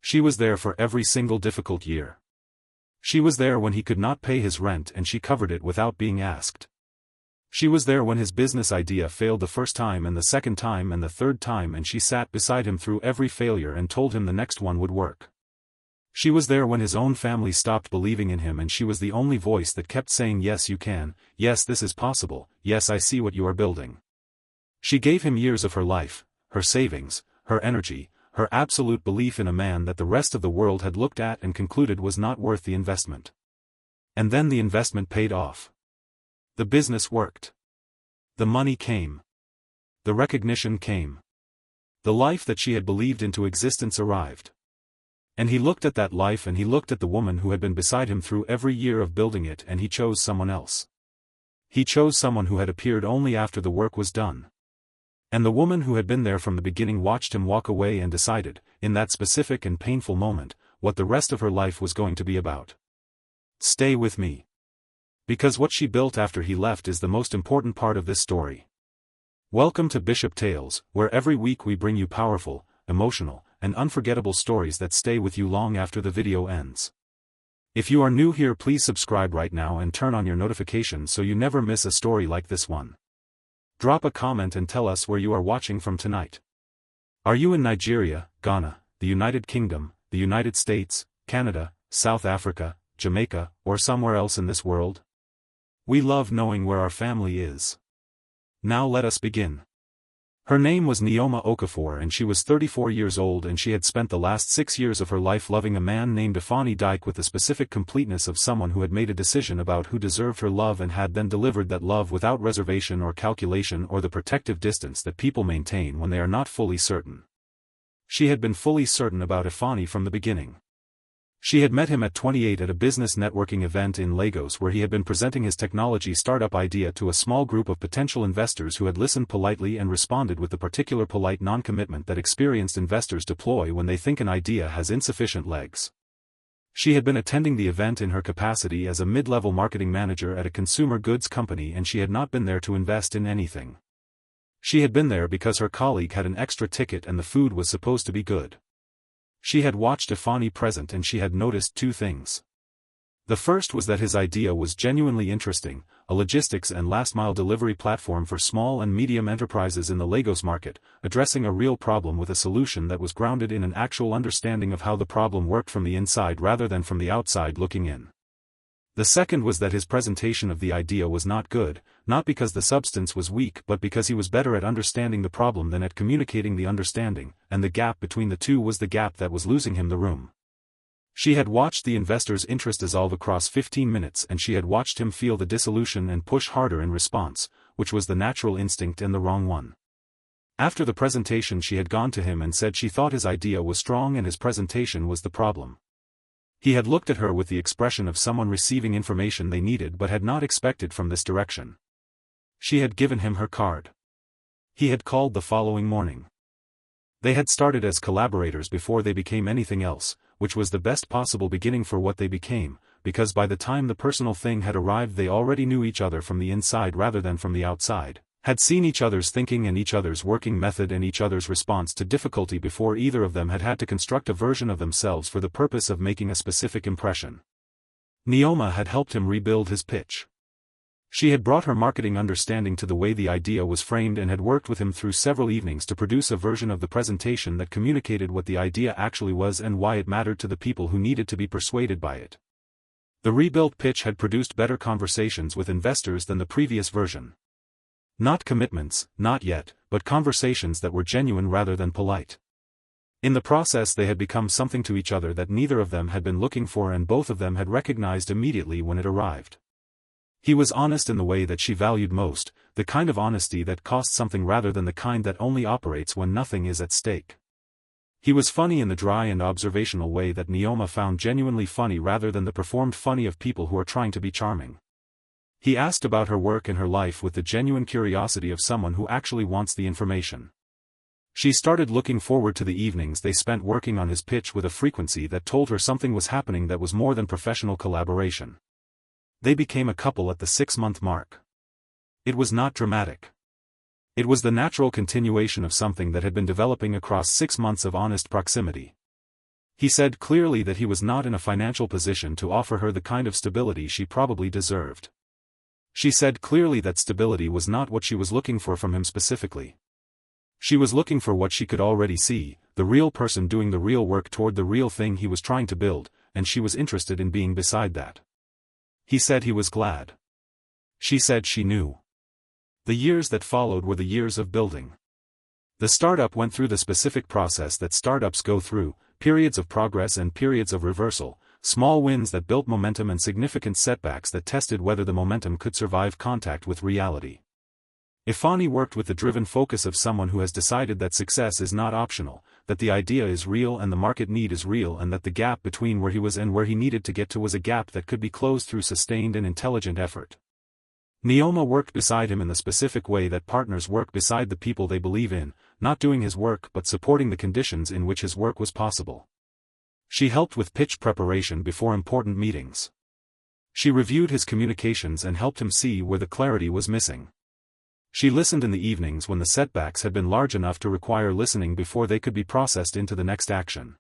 She was there for every single difficult year. She was there when he could not pay his rent and she covered it without being asked. She was there when his business idea failed the first time and the second time and the third time, and she sat beside him through every failure and told him the next one would work. She was there when his own family stopped believing in him, and she was the only voice that kept saying, yes you can, yes this is possible, yes I see what you are building. She gave him years of her life, her savings, her energy, her absolute belief in a man that the rest of the world had looked at and concluded was not worth the investment. And then the investment paid off. The business worked. The money came. The recognition came. The life that she had believed into existence arrived. And he looked at that life and he looked at the woman who had been beside him through every year of building it, and he chose someone else. He chose someone who had appeared only after the work was done. And the woman who had been there from the beginning watched him walk away and decided, in that specific and painful moment, what the rest of her life was going to be about. Stay with me. Because what she built after he left is the most important part of this story. Welcome to Bishop Tales, where every week we bring you powerful, emotional, and unforgettable stories that stay with you long after the video ends. If you are new here, please subscribe right now and turn on your notifications so you never miss a story like this one. Drop a comment and tell us where you are watching from tonight. Are you in Nigeria, Ghana, the United Kingdom, the United States, Canada, South Africa, Jamaica, or somewhere else in this world? We love knowing where our family is. Now let us begin. Her name was Nneoma Okafor and she was 34 years old, and she had spent the last 6 years of her life loving a man named Afani Dyke with the specific completeness of someone who had made a decision about who deserved her love and had then delivered that love without reservation or calculation or the protective distance that people maintain when they are not fully certain. She had been fully certain about Afani from the beginning. She had met him at 28 at a business networking event in Lagos, where he had been presenting his technology startup idea to a small group of potential investors who had listened politely and responded with the particular polite non-commitment that experienced investors deploy when they think an idea has insufficient legs. She had been attending the event in her capacity as a mid-level marketing manager at a consumer goods company, and she had not been there to invest in anything. She had been there because her colleague had an extra ticket and the food was supposed to be good. She had watched Afani present and she had noticed two things. The first was that his idea was genuinely interesting, a logistics and last-mile delivery platform for small and medium enterprises in the Lagos market, addressing a real problem with a solution that was grounded in an actual understanding of how the problem worked from the inside rather than from the outside looking in. The second was that his presentation of the idea was not good, not because the substance was weak but because he was better at understanding the problem than at communicating the understanding, and the gap between the two was the gap that was losing him the room. She had watched the investor's interest dissolve across 15 minutes, and she had watched him feel the dissolution and push harder in response, which was the natural instinct and the wrong one. After the presentation she had gone to him and said she thought his idea was strong and his presentation was the problem. He had looked at her with the expression of someone receiving information they needed but had not expected from this direction. She had given him her card. He had called the following morning. They had started as collaborators before they became anything else, which was the best possible beginning for what they became, because by the time the personal thing had arrived they already knew each other from the inside rather than from the outside, had seen each other's thinking and each other's working method and each other's response to difficulty before either of them had had to construct a version of themselves for the purpose of making a specific impression. Nneoma had helped him rebuild his pitch. She had brought her marketing understanding to the way the idea was framed and had worked with him through several evenings to produce a version of the presentation that communicated what the idea actually was and why it mattered to the people who needed to be persuaded by it. The rebuilt pitch had produced better conversations with investors than the previous version. Not commitments, not yet, but conversations that were genuine rather than polite. In the process they had become something to each other that neither of them had been looking for, and both of them had recognized immediately when it arrived. He was honest in the way that she valued most, the kind of honesty that costs something rather than the kind that only operates when nothing is at stake. He was funny in the dry and observational way that Nneoma found genuinely funny rather than the performed funny of people who are trying to be charming. He asked about her work and her life with the genuine curiosity of someone who actually wants the information. She started looking forward to the evenings they spent working on his pitch with a frequency that told her something was happening that was more than professional collaboration. They became a couple at the 6-month mark. It was not dramatic. It was the natural continuation of something that had been developing across 6 months of honest proximity. He said clearly that he was not in a financial position to offer her the kind of stability she probably deserved. She said clearly that stability was not what she was looking for from him specifically. She was looking for what she could already see, the real person doing the real work toward the real thing he was trying to build, and she was interested in being beside that. He said he was glad. She said she knew. The years that followed were the years of building. The startup went through the specific process that startups go through, periods of progress and periods of reversal, small wins that built momentum and significant setbacks that tested whether the momentum could survive contact with reality. Ifani worked with the driven focus of someone who has decided that success is not optional, that the idea is real and the market need is real, and that the gap between where he was and where he needed to get to was a gap that could be closed through sustained and intelligent effort. Nneoma worked beside him in the specific way that partners work beside the people they believe in, not doing his work but supporting the conditions in which his work was possible. She helped with pitch preparation before important meetings. She reviewed his communications and helped him see where the clarity was missing. She listened in the evenings when the setbacks had been large enough to require listening before they could be processed into the next action.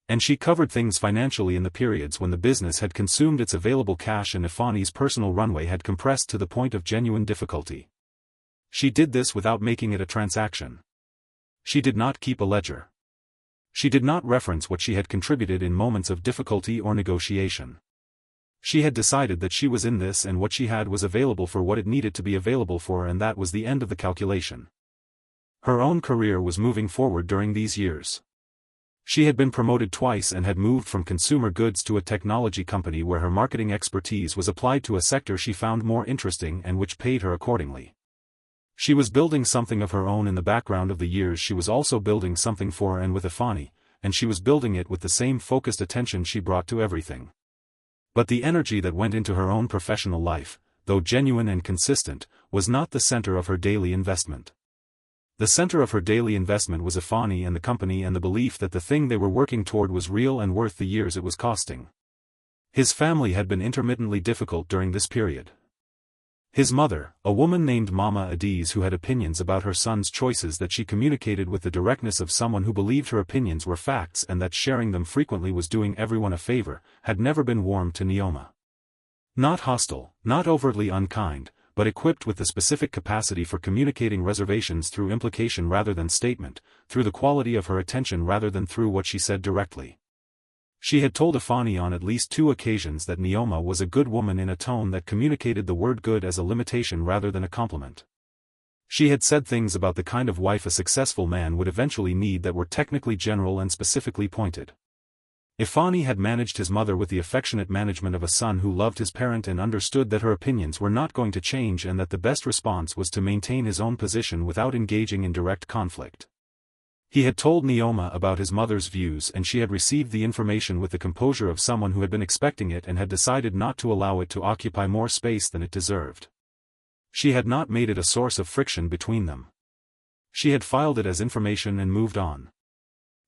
And she covered things financially in the periods when the business had consumed its available cash and Ifani's personal runway had compressed to the point of genuine difficulty. She did this without making it a transaction. She did not keep a ledger. She did not reference what she had contributed in moments of difficulty or negotiation. She had decided that she was in this and what she had was available for what it needed to be available for, and that was the end of the calculation. Her own career was moving forward during these years. She had been promoted twice and had moved from consumer goods to a technology company where her marketing expertise was applied to a sector she found more interesting and which paid her accordingly. She was building something of her own in the background of the years. She was also building something for and with Ifani, and she was building it with the same focused attention she brought to everything. But the energy that went into her own professional life, though genuine and consistent, was not the center of her daily investment. The center of her daily investment was Ifani and the company, and the belief that the thing they were working toward was real and worth the years it was costing. His family had been intermittently difficult during this period. His mother, a woman named Mama Adiz who had opinions about her son's choices that she communicated with the directness of someone who believed her opinions were facts and that sharing them frequently was doing everyone a favor, had never been warm to Nneoma. Not hostile, not overtly unkind, but equipped with the specific capacity for communicating reservations through implication rather than statement, through the quality of her attention rather than through what she said directly. She had told Ifani on at least 2 occasions that Nneoma was a good woman in a tone that communicated the word good as a limitation rather than a compliment. She had said things about the kind of wife a successful man would eventually need that were technically general and specifically pointed. Ifani had managed his mother with the affectionate management of a son who loved his parent and understood that her opinions were not going to change and that the best response was to maintain his own position without engaging in direct conflict. He had told Nneoma about his mother's views and she had received the information with the composure of someone who had been expecting it and had decided not to allow it to occupy more space than it deserved. She had not made it a source of friction between them. She had filed it as information and moved on.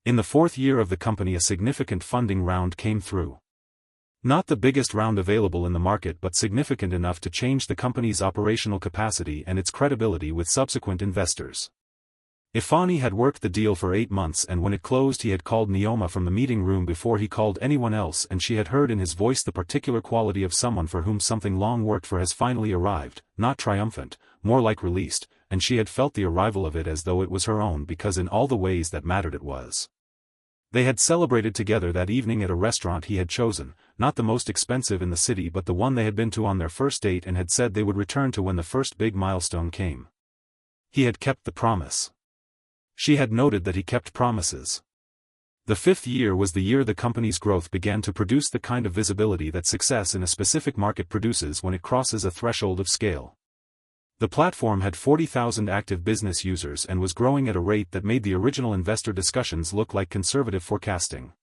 In the 4th year of the company, a significant funding round came through. Not the biggest round available in the market, but significant enough to change the company's operational capacity and its credibility with subsequent investors. Ifani had worked the deal for 8 months, and when it closed he had called Nneoma from the meeting room before he called anyone else, and she had heard in his voice the particular quality of someone for whom something long worked for has finally arrived, not triumphant, more like released, and she had felt the arrival of it as though it was her own because in all the ways that mattered it was. They had celebrated together that evening at a restaurant he had chosen, not the most expensive in the city but the one they had been to on their first date and had said they would return to when the first big milestone came. He had kept the promise. She had noted that he kept promises. The 5th year was the year the company's growth began to produce the kind of visibility that success in a specific market produces when it crosses a threshold of scale. The platform had 40,000 active business users and was growing at a rate that made the original investor discussions look like conservative forecasting.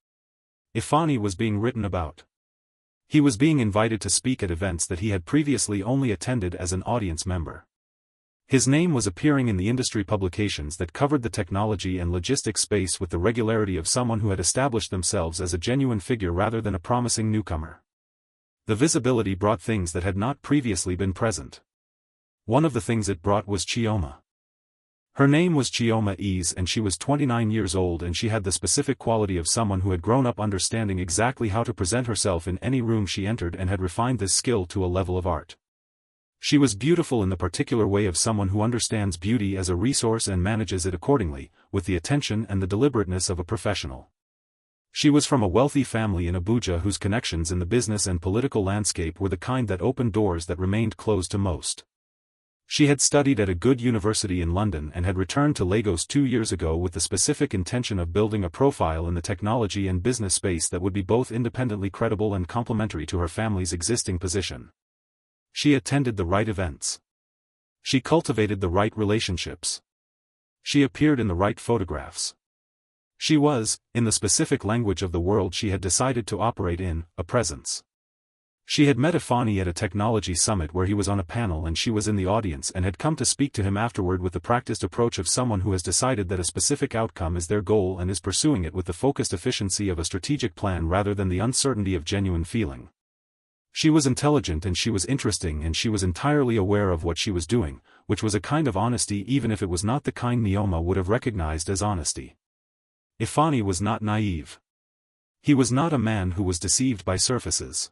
Ifani was being written about. He was being invited to speak at events that he had previously only attended as an audience member. His name was appearing in the industry publications that covered the technology and logistics space with the regularity of someone who had established themselves as a genuine figure rather than a promising newcomer. The visibility brought things that had not previously been present. One of the things it brought was Chioma. Her name was Nneoma and she was 29 years old and she had the specific quality of someone who had grown up understanding exactly how to present herself in any room she entered and had refined this skill to a level of art. She was beautiful in the particular way of someone who understands beauty as a resource and manages it accordingly, with the attention and the deliberateness of a professional. She was from a wealthy family in Abuja whose connections in the business and political landscape were the kind that opened doors that remained closed to most. She had studied at a good university in London and had returned to Lagos 2 years ago with the specific intention of building a profile in the technology and business space that would be both independently credible and complementary to her family's existing position. She attended the right events. She cultivated the right relationships. She appeared in the right photographs. She was, in the specific language of the world she had decided to operate in, a presence. She had met Ifeanyi at a technology summit where he was on a panel and she was in the audience and had come to speak to him afterward with the practiced approach of someone who has decided that a specific outcome is their goal and is pursuing it with the focused efficiency of a strategic plan rather than the uncertainty of genuine feeling. She was intelligent and she was interesting and she was entirely aware of what she was doing, which was a kind of honesty even if it was not the kind Nneoma would have recognized as honesty. Ifeanyi was not naive. He was not a man who was deceived by surfaces.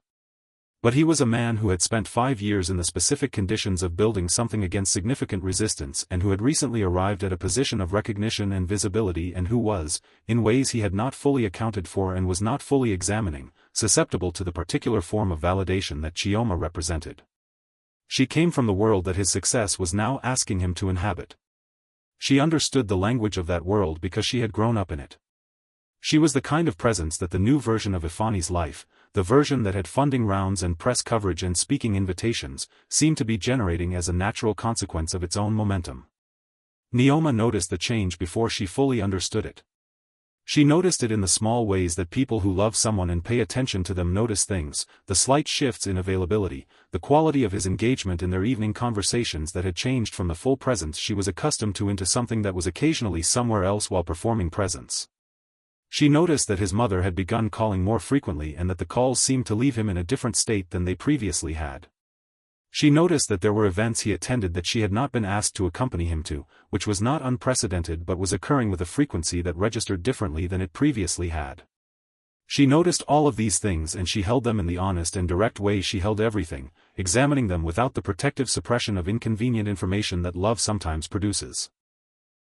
But he was a man who had spent 5 years in the specific conditions of building something against significant resistance and who had recently arrived at a position of recognition and visibility and who was, in ways he had not fully accounted for and was not fully examining, susceptible to the particular form of validation that Nneoma represented. She came from the world that his success was now asking him to inhabit. She understood the language of that world because she had grown up in it. She was the kind of presence that the new version of Ifeanyi's life, the version that had funding rounds and press coverage and speaking invitations, seemed to be generating as a natural consequence of its own momentum. Nneoma noticed the change before she fully understood it. She noticed it in the small ways that people who love someone and pay attention to them notice things, the slight shifts in availability, the quality of his engagement in their evening conversations that had changed from the full presence she was accustomed to into something that was occasionally somewhere else while performing presence. She noticed that his mother had begun calling more frequently and that the calls seemed to leave him in a different state than they previously had. She noticed that there were events he attended that she had not been asked to accompany him to, which was not unprecedented but was occurring with a frequency that registered differently than it previously had. She noticed all of these things and she held them in the honest and direct way she held everything, examining them without the protective suppression of inconvenient information that love sometimes produces.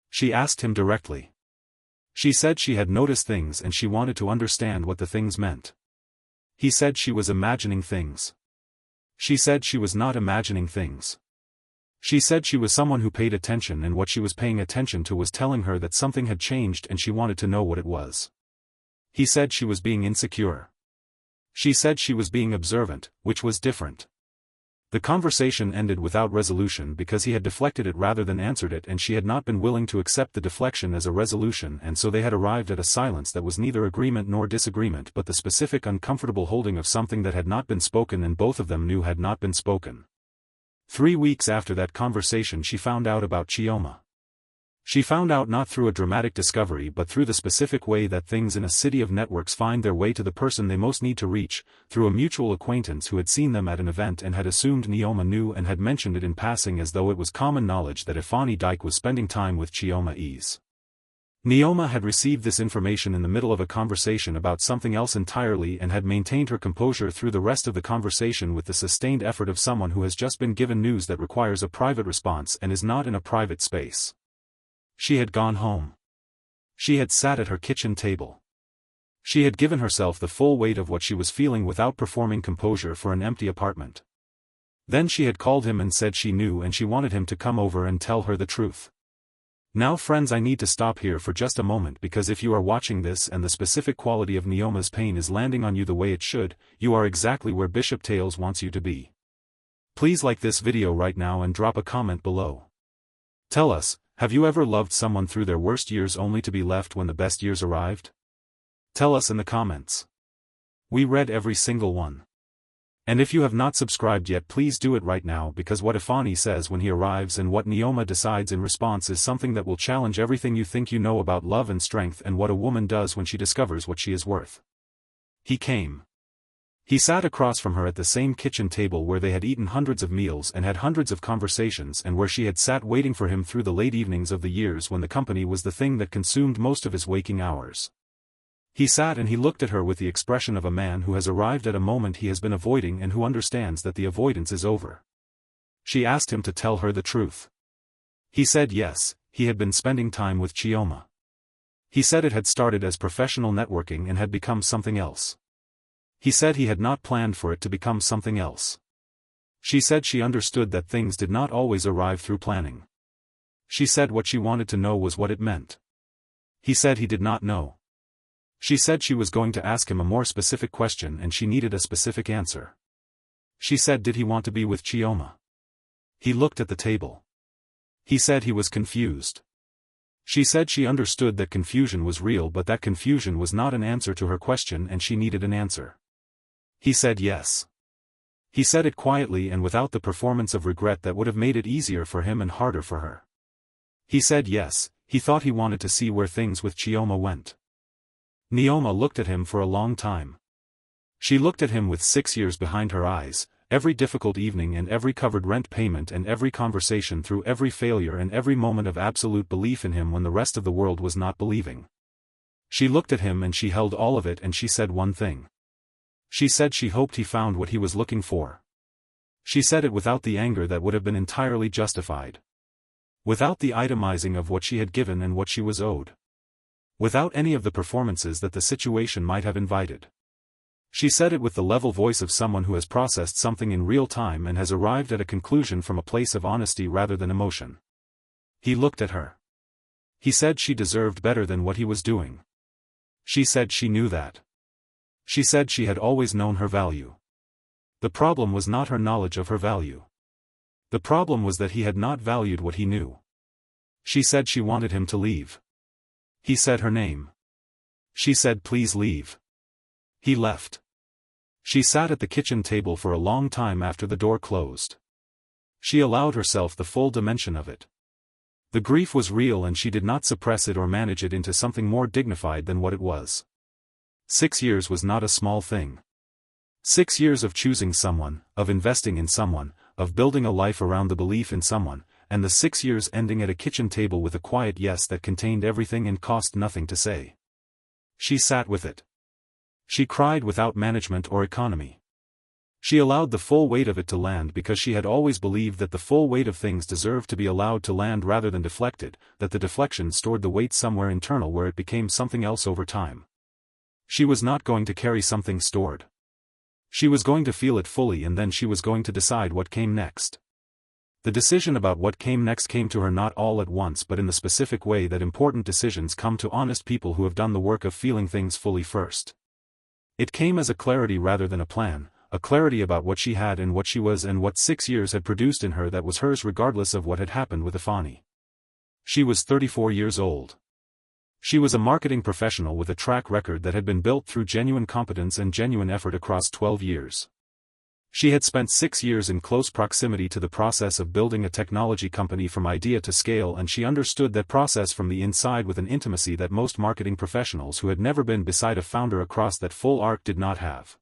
She asked him directly. She said she had noticed things and she wanted to understand what the things meant. He said she was imagining things. She said she was not imagining things. She said she was someone who paid attention and what she was paying attention to was telling her that something had changed and she wanted to know what it was. He said she was being insecure. She said she was being observant, which was different. The conversation ended without resolution because he had deflected it rather than answered it and she had not been willing to accept the deflection as a resolution and so they had arrived at a silence that was neither agreement nor disagreement but the specific uncomfortable holding of something that had not been spoken and both of them knew had not been spoken. 3 weeks after that conversation she found out about Nneoma. She found out not through a dramatic discovery but through the specific way that things in a city of networks find their way to the person they most need to reach, through a mutual acquaintance who had seen them at an event and had assumed Nneoma knew and had mentioned it in passing as though it was common knowledge that Ifeanyi Dike was spending time with Nneoma. Nneoma had received this information in the middle of a conversation about something else entirely and had maintained her composure through the rest of the conversation with the sustained effort of someone who has just been given news that requires a private response and is not in a private space. She had gone home. She had sat at her kitchen table. She had given herself the full weight of what she was feeling without performing composure for an empty apartment. Then she had called him and said she knew and she wanted him to come over and tell her the truth. Now friends, I need to stop here for just a moment because if you are watching this and the specific quality of Nneoma's pain is landing on you the way it should, you are exactly where Bishop Tales wants you to be. Please like this video right now and drop a comment below. Tell us, have you ever loved someone through their worst years only to be left when the best years arrived? Tell us in the comments. We read every single one. And if you have not subscribed yet, please do it right now because what Ifeanyi says when he arrives and what Nneoma decides in response is something that will challenge everything you think you know about love and strength and what a woman does when she discovers what she is worth. He came. He sat across from her at the same kitchen table where they had eaten hundreds of meals and had hundreds of conversations and where she had sat waiting for him through the late evenings of the years when the company was the thing that consumed most of his waking hours. He sat and he looked at her with the expression of a man who has arrived at a moment he has been avoiding and who understands that the avoidance is over. She asked him to tell her the truth. He said yes, he had been spending time with Nneoma. He said it had started as professional networking and had become something else. He said he had not planned for it to become something else. She said she understood that things did not always arrive through planning. She said what she wanted to know was what it meant. He said he did not know. She said she was going to ask him a more specific question and she needed a specific answer. She said did he want to be with Nneoma? He looked at the table. He said he was confused. She said she understood that confusion was real but that confusion was not an answer to her question and she needed an answer. He said yes. He said it quietly and without the performance of regret that would have made it easier for him and harder for her. He said yes, he thought he wanted to see where things with Nneoma went. Nneoma looked at him for a long time. She looked at him with 6 years behind her eyes, every difficult evening and every covered rent payment and every conversation through every failure and every moment of absolute belief in him when the rest of the world was not believing. She looked at him and she held all of it and she said one thing. She said she hoped he found what he was looking for. She said it without the anger that would have been entirely justified. Without the itemizing of what she had given and what she was owed. Without any of the performances that the situation might have invited. She said it with the level voice of someone who has processed something in real time and has arrived at a conclusion from a place of honesty rather than emotion. He looked at her. He said she deserved better than what he was doing. She said she knew that. She said she had always known her value. The problem was not her knowledge of her value. The problem was that he had not valued what he knew. She said she wanted him to leave. He said her name. She said please leave. He left. She sat at the kitchen table for a long time after the door closed. She allowed herself the full dimension of it. The grief was real and she did not suppress it or manage it into something more dignified than what it was. 6 years was not a small thing. 6 years of choosing someone, of investing in someone, of building a life around the belief in someone, and the 6 years ending at a kitchen table with a quiet yes that contained everything and cost nothing to say. She sat with it. She cried without management or economy. She allowed the full weight of it to land because she had always believed that the full weight of things deserved to be allowed to land rather than deflected, that the deflection stored the weight somewhere internal where it became something else over time. She was not going to carry something stored. She was going to feel it fully and then she was going to decide what came next. The decision about what came next came to her not all at once but in the specific way that important decisions come to honest people who have done the work of feeling things fully first. It came as a clarity rather than a plan, a clarity about what she had and what she was and what 6 years had produced in her that was hers regardless of what had happened with Ifani. She was 34 years old. She was a marketing professional with a track record that had been built through genuine competence and genuine effort across 12 years. She had spent 6 years in close proximity to the process of building a technology company from idea to scale and she understood that process from the inside with an intimacy that most marketing professionals who had never been beside a founder across that full arc did not have.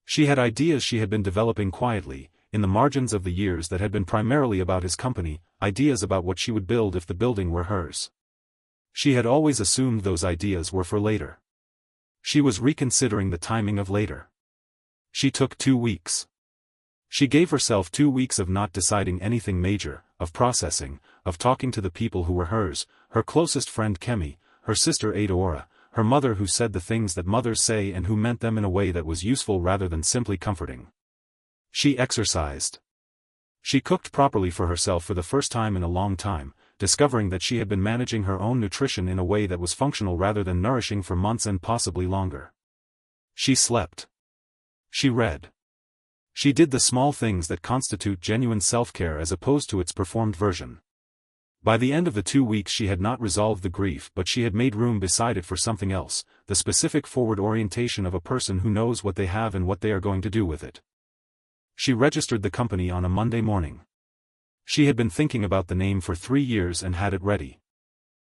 She had ideas she had been developing quietly, in the margins of the years that had been primarily about his company, ideas about what she would build if the building were hers. She had always assumed those ideas were for later. She was reconsidering the timing of later. She took 2 weeks. She gave herself 2 weeks of not deciding anything major, of processing, of talking to the people who were hers, her closest friend Kemi, her sister Adaora, her mother who said the things that mothers say and who meant them in a way that was useful rather than simply comforting. She exercised. She cooked properly for herself for the first time in a long time, discovering that she had been managing her own nutrition in a way that was functional rather than nourishing for months and possibly longer. She slept. She read. She did the small things that constitute genuine self-care as opposed to its performed version. By the end of the 2 weeks she had not resolved the grief but she had made room beside it for something else, the specific forward orientation of a person who knows what they have and what they are going to do with it. She registered the company on a Monday morning. She had been thinking about the name for 3 years and had it ready.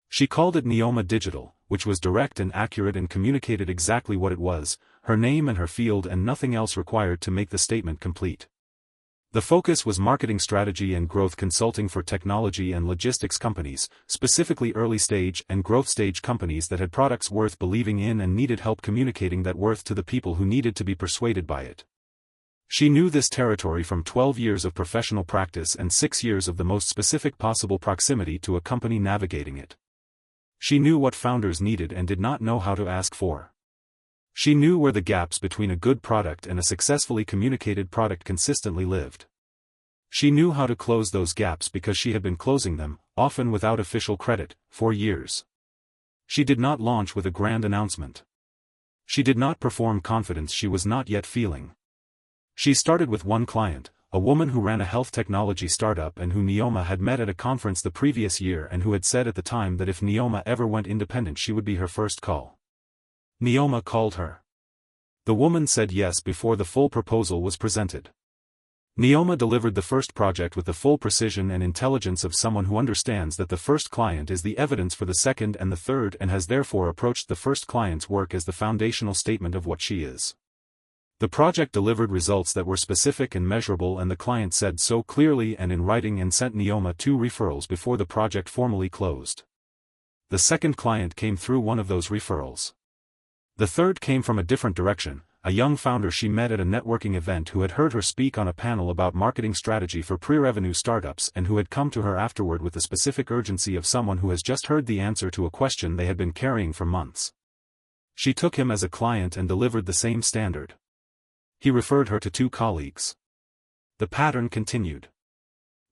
She called it Nneoma Digital, which was direct and accurate and communicated exactly what it was, her name and her field, and nothing else required to make the statement complete. The focus was marketing strategy and growth consulting for technology and logistics companies, specifically early-stage and growth-stage companies that had products worth believing in and needed help communicating that worth to the people who needed to be persuaded by it. She knew this territory from 12 years of professional practice and 6 years of the most specific possible proximity to a company navigating it. She knew what founders needed and did not know how to ask for. She knew where the gaps between a good product and a successfully communicated product consistently lived. She knew how to close those gaps because she had been closing them, often without official credit, for years. She did not launch with a grand announcement. She did not perform confidence she was not yet feeling. She started with one client, a woman who ran a health technology startup and who Nneoma had met at a conference the previous year and who had said at the time that if Nneoma ever went independent she would be her first call. Nneoma called her. The woman said yes before the full proposal was presented. Nneoma delivered the first project with the full precision and intelligence of someone who understands that the first client is the evidence for the second and the third and has therefore approached the first client's work as the foundational statement of what she is. The project delivered results that were specific and measurable, and the client said so clearly and in writing and sent Nneoma 2 referrals before the project formally closed. The second client came through one of those referrals. The third came from a different direction, a young founder she met at a networking event who had heard her speak on a panel about marketing strategy for pre-revenue startups and who had come to her afterward with the specific urgency of someone who has just heard the answer to a question they had been carrying for months. She took him as a client and delivered the same standard. He referred her to 2 colleagues. The pattern continued.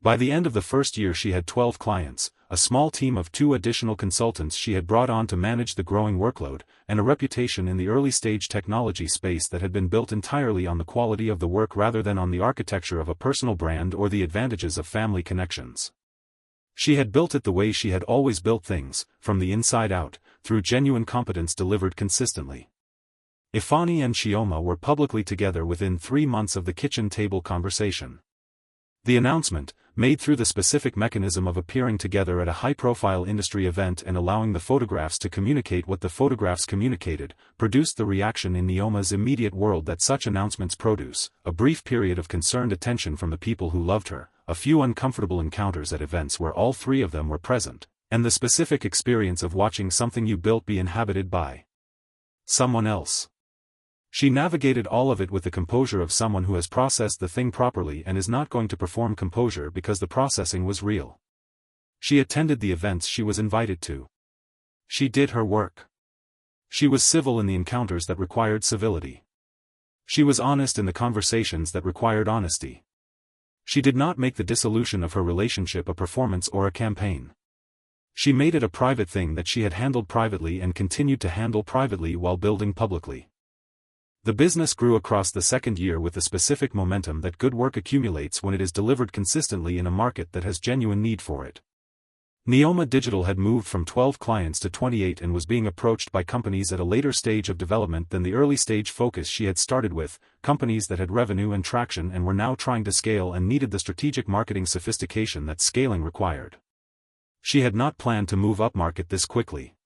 By the end of the first year she had 12 clients, a small team of 2 additional consultants she had brought on to manage the growing workload, and a reputation in the early-stage technology space that had been built entirely on the quality of the work rather than on the architecture of a personal brand or the advantages of family connections. She had built it the way she had always built things, from the inside out, through genuine competence delivered consistently. Ifani and Nneoma were publicly together within 3 months of the kitchen table conversation. The announcement, made through the specific mechanism of appearing together at a high-profile industry event and allowing the photographs to communicate what the photographs communicated, produced the reaction in Nneoma's immediate world that such announcements produce: a brief period of concerned attention from the people who loved her, a few uncomfortable encounters at events where all 3 of them were present, and the specific experience of watching something you built be inhabited by someone else. She navigated all of it with the composure of someone who has processed the thing properly and is not going to perform composure because the processing was real. She attended the events she was invited to. She did her work. She was civil in the encounters that required civility. She was honest in the conversations that required honesty. She did not make the dissolution of her relationship a performance or a campaign. She made it a private thing that she had handled privately and continued to handle privately while building publicly. The business grew across the second year with the specific momentum that good work accumulates when it is delivered consistently in a market that has genuine need for it. Nneoma Digital had moved from 12 clients to 28 and was being approached by companies at a later stage of development than the early stage focus she had started with, companies that had revenue and traction and were now trying to scale and needed the strategic marketing sophistication that scaling required. She had not planned to move upmarket this quickly.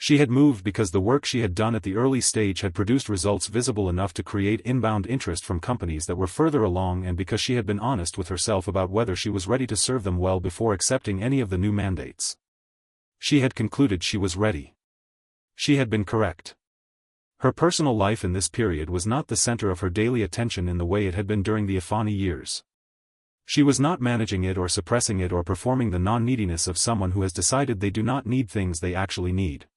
She had moved because the work she had done at the early stage had produced results visible enough to create inbound interest from companies that were further along, and because she had been honest with herself about whether she was ready to serve them well before accepting any of the new mandates. She had concluded she was ready. She had been correct. Her personal life in this period was not the center of her daily attention in the way it had been during the Ifani years. She was not managing it or suppressing it or performing the non-neediness of someone who has decided they do not need things they actually need.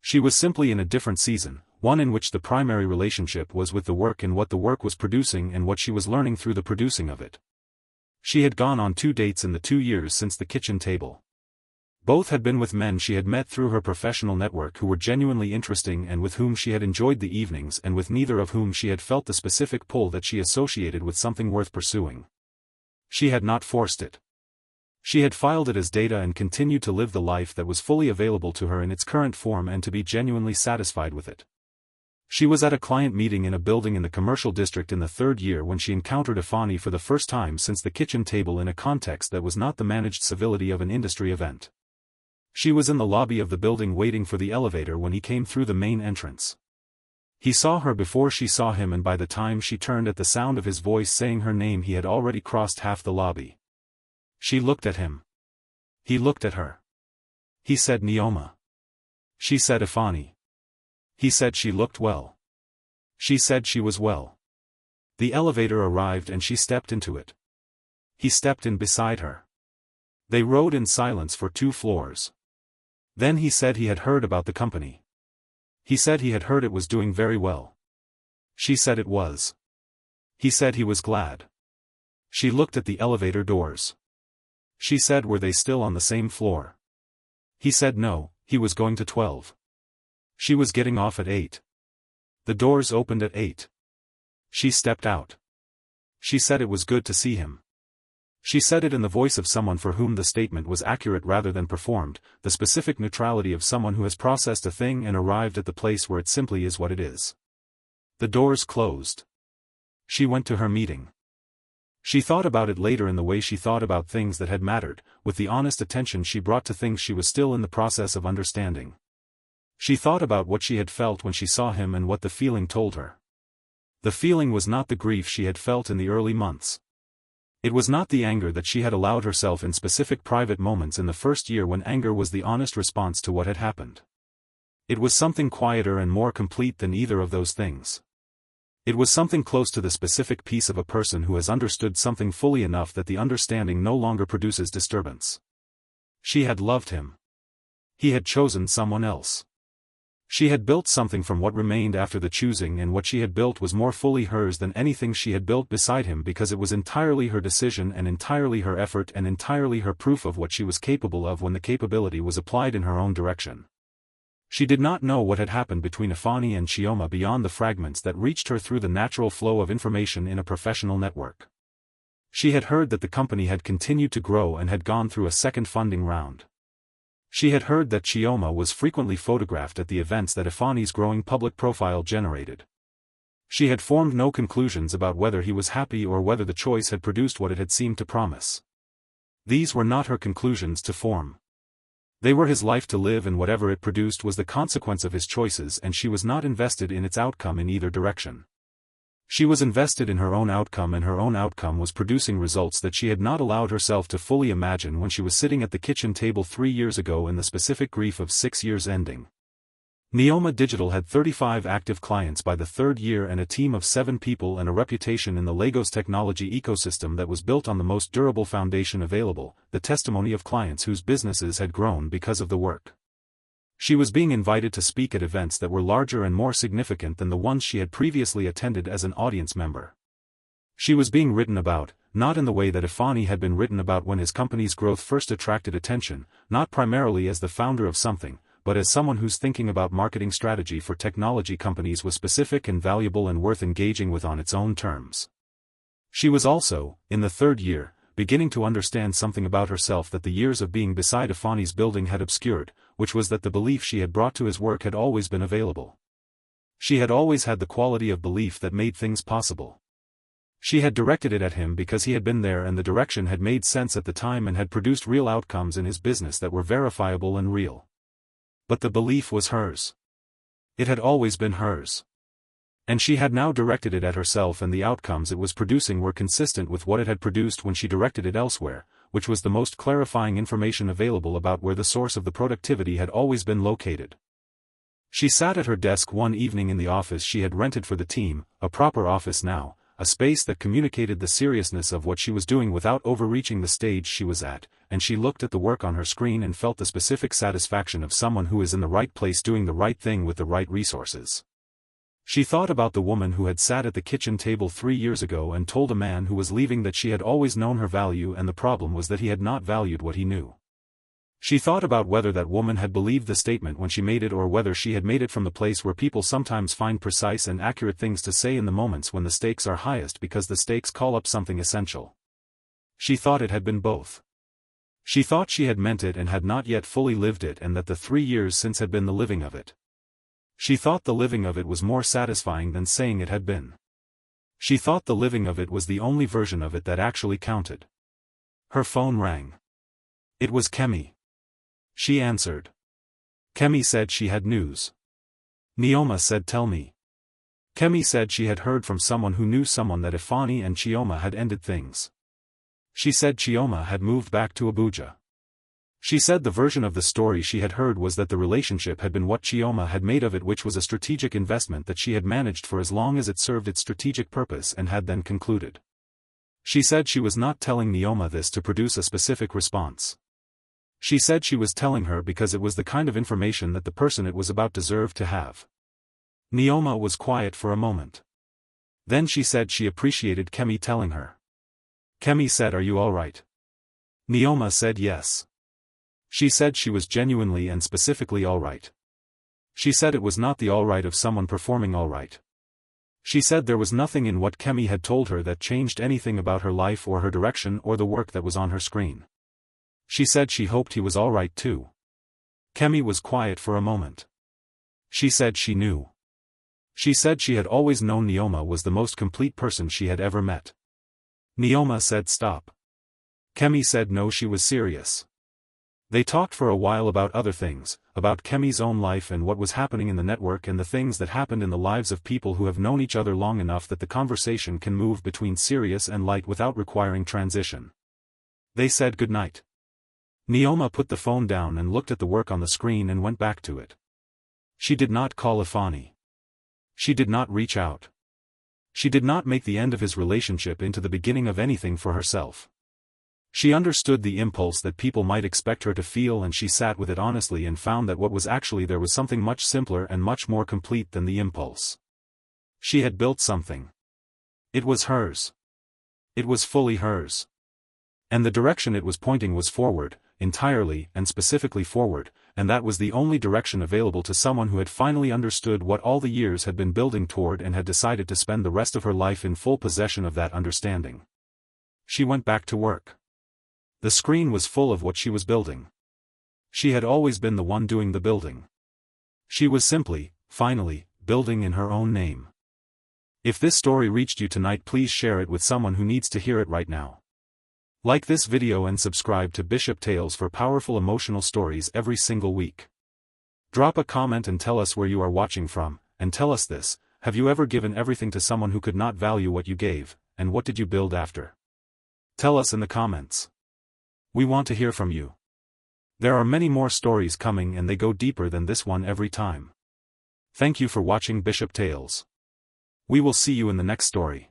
She was simply in a different season, one in which the primary relationship was with the work and what the work was producing and what she was learning through the producing of it. She had gone on 2 dates in the 2 years since the kitchen table. Both had been with men she had met through her professional network who were genuinely interesting and with whom she had enjoyed the evenings, and with neither of whom she had felt the specific pull that she associated with something worth pursuing. She had not forced it. She had filed it as data and continued to live the life that was fully available to her in its current form and to be genuinely satisfied with it. She was at a client meeting in a building in the commercial district in the 3rd year when she encountered Ifani for the first time since the kitchen table in a context that was not the managed civility of an industry event. She was in the lobby of the building waiting for the elevator when he came through the main entrance. He saw her before she saw him, and by the time she turned at the sound of his voice saying her name he had already crossed half the lobby. She looked at him. He looked at her. He said Nneoma. She said Ifani. He said she looked well. She said she was well. The elevator arrived and she stepped into it. He stepped in beside her. They rode in silence for 2 floors. Then he said he had heard about the company. He said he had heard it was doing very well. She said it was. He said he was glad. She looked at the elevator doors. She said were they still on the same floor? He said no, he was going to 12. She was getting off at 8. The doors opened at 8. She stepped out. She said it was good to see him. She said it in the voice of someone for whom the statement was accurate rather than performed, the specific neutrality of someone who has processed a thing and arrived at the place where it simply is what it is. The doors closed. She went to her meeting. She thought about it later in the way she thought about things that had mattered, with the honest attention she brought to things she was still in the process of understanding. She thought about what she had felt when she saw him and what the feeling told her. The feeling was not the grief she had felt in the early months. It was not the anger that she had allowed herself in specific private moments in the first year when anger was the honest response to what had happened. It was something quieter and more complete than either of those things. It was something close to the specific piece of a person who has understood something fully enough that the understanding no longer produces disturbance. She had loved him. He had chosen someone else. She had built something from what remained after the choosing, and what she had built was more fully hers than anything she had built beside him, because it was entirely her decision and entirely her effort and entirely her proof of what she was capable of when the capability was applied in her own direction. She did not know what had happened between Ifani and Nneoma beyond the fragments that reached her through the natural flow of information in a professional network. She had heard that the company had continued to grow and had gone through a second funding round. She had heard that Nneoma was frequently photographed at the events that Ifani's growing public profile generated. She had formed no conclusions about whether he was happy or whether the choice had produced what it had seemed to promise. These were not her conclusions to form. They were his life to live, and whatever it produced was the consequence of his choices, and she was not invested in its outcome in either direction. She was invested in her own outcome, and her own outcome was producing results that she had not allowed herself to fully imagine when she was sitting at the kitchen table 3 years ago in the specific grief of 6 years ending. Nneoma Digital had 35 active clients by the 3rd year and a team of 7 people and a reputation in the Lagos technology ecosystem that was built on the most durable foundation available, the testimony of clients whose businesses had grown because of the work. She was being invited to speak at events that were larger and more significant than the ones she had previously attended as an audience member. She was being written about, not in the way that Ifani had been written about when his company's growth first attracted attention, not primarily as the founder of something, but as someone whose thinking about marketing strategy for technology companies was specific and valuable and worth engaging with on its own terms. She was also, in the 3rd year, beginning to understand something about herself that the years of being beside Ifani's building had obscured, which was that the belief she had brought to his work had always been available. She had always had the quality of belief that made things possible. She had directed it at him because he had been there, and the direction had made sense at the time and had produced real outcomes in his business that were verifiable and real. But the belief was hers. It had always been hers. And she had now directed it at herself, and the outcomes it was producing were consistent with what it had produced when she directed it elsewhere, which was the most clarifying information available about where the source of the productivity had always been located. She sat at her desk one evening in the office she had rented for the team, a proper office now, a space that communicated the seriousness of what she was doing without overreaching the stage she was at, and she looked at the work on her screen and felt the specific satisfaction of someone who is in the right place doing the right thing with the right resources. She thought about the woman who had sat at the kitchen table 3 years ago and told a man who was leaving that she had always known her value, and the problem was that he had not valued what he knew. She thought about whether that woman had believed the statement when she made it, or whether she had made it from the place where people sometimes find precise and accurate things to say in the moments when the stakes are highest because the stakes call up something essential. She thought it had been both. She thought she had meant it and had not yet fully lived it, and that the 3 years since had been the living of it. She thought the living of it was more satisfying than saying it had been. She thought the living of it was the only version of it that actually counted. Her phone rang. It was Kemi. She answered. Kemi said she had news. Nneoma said tell me. Kemi said she had heard from someone who knew someone that Ifeanyi and Chioma had ended things. She said Chioma had moved back to Abuja. She said the version of the story she had heard was that the relationship had been what Chioma had made of it, which was a strategic investment that she had managed for as long as it served its strategic purpose and had then concluded. She said she was not telling Nneoma this to produce a specific response. She said she was telling her because it was the kind of information that the person it was about deserved to have. Nneoma was quiet for a moment. Then she said she appreciated Kemi telling her. Kemi said, "Are you alright?" Nneoma said yes. She said she was genuinely and specifically alright. She said it was not the alright of someone performing alright. She said there was nothing in what Kemi had told her that changed anything about her life or her direction or the work that was on her screen. She said she hoped he was alright too. Kemi was quiet for a moment. She said she knew. She said she had always known Nneoma was the most complete person she had ever met. Nneoma said stop. Kemi said no, she was serious. They talked for a while about other things, about Kemi's own life and what was happening in the network and the things that happened in the lives of people who have known each other long enough that the conversation can move between serious and light without requiring transition. They said goodnight. Nneoma put the phone down and looked at the work on the screen and went back to it. She did not call Ifeanyi. She did not reach out. She did not make the end of his relationship into the beginning of anything for herself. She understood the impulse that people might expect her to feel, and she sat with it honestly and found that what was actually there was something much simpler and much more complete than the impulse. She had built something. It was hers. It was fully hers. And the direction it was pointing was forward, entirely and specifically forward, and that was the only direction available to someone who had finally understood what all the years had been building toward and had decided to spend the rest of her life in full possession of that understanding. She went back to work. The screen was full of what she was building. She had always been the one doing the building. She was simply, finally, building in her own name. If this story reached you tonight, please share it with someone who needs to hear it right now. Like this video and subscribe to Bishop Tales for powerful emotional stories every single week. Drop a comment and tell us where you are watching from, and tell us this: have you ever given everything to someone who could not value what you gave, and what did you build after? Tell us in the comments. We want to hear from you. There are many more stories coming and they go deeper than this one every time. Thank you for watching Bishop Tales. We will see you in the next story.